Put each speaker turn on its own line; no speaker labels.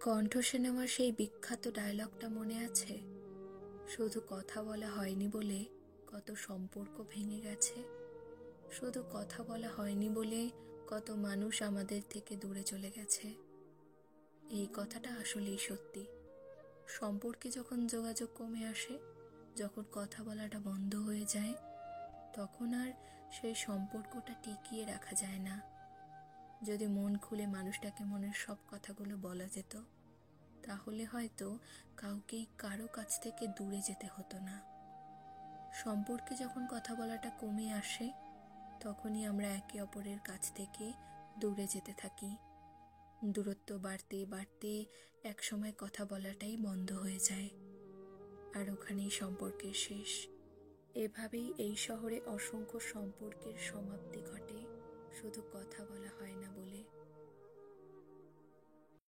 কণ্ঠ সিনেমার সেই বিখ্যাত ডায়লগটা মনে আছে? শুধু কথা বলা হয়নি বলে কত সম্পর্ক ভেঙে গেছে। শুধু কথা বলা হয়নি বলে কত মানুষ আমাদের থেকে দূরে চলে গেছে। এই কথাটা আসলেই সত্যি। সম্পর্কে যখন যোগাযোগ কমে আসে, যখন কথা বলাটা বন্ধ হয়ে যায়, তখন আর সেই সম্পর্কটা টিকিয়ে রাখা যায় না। যদি মন খুলে মানুষটাকে মনের সব কথাগুলো বলা যেত, তাহলে হয়তো কাউকেই কারো কাছ থেকে দূরে যেতে হতো না। সম্পর্কে যখন কথা বলাটা কমে আসে, তখনই আমরা একে অপরের কাছ থেকে দূরে যেতে থাকি। দূরত্ব বাড়তে বাড়তে একসময় কথা বলাটাই বন্ধ হয়ে যায়, আর ওখানেই সম্পর্কের শেষ। এভাবেই এই শহরে অসংখ্য সম্পর্কের সমাপ্তি ঘটে, শুধু কথা বলা হয় না বলে।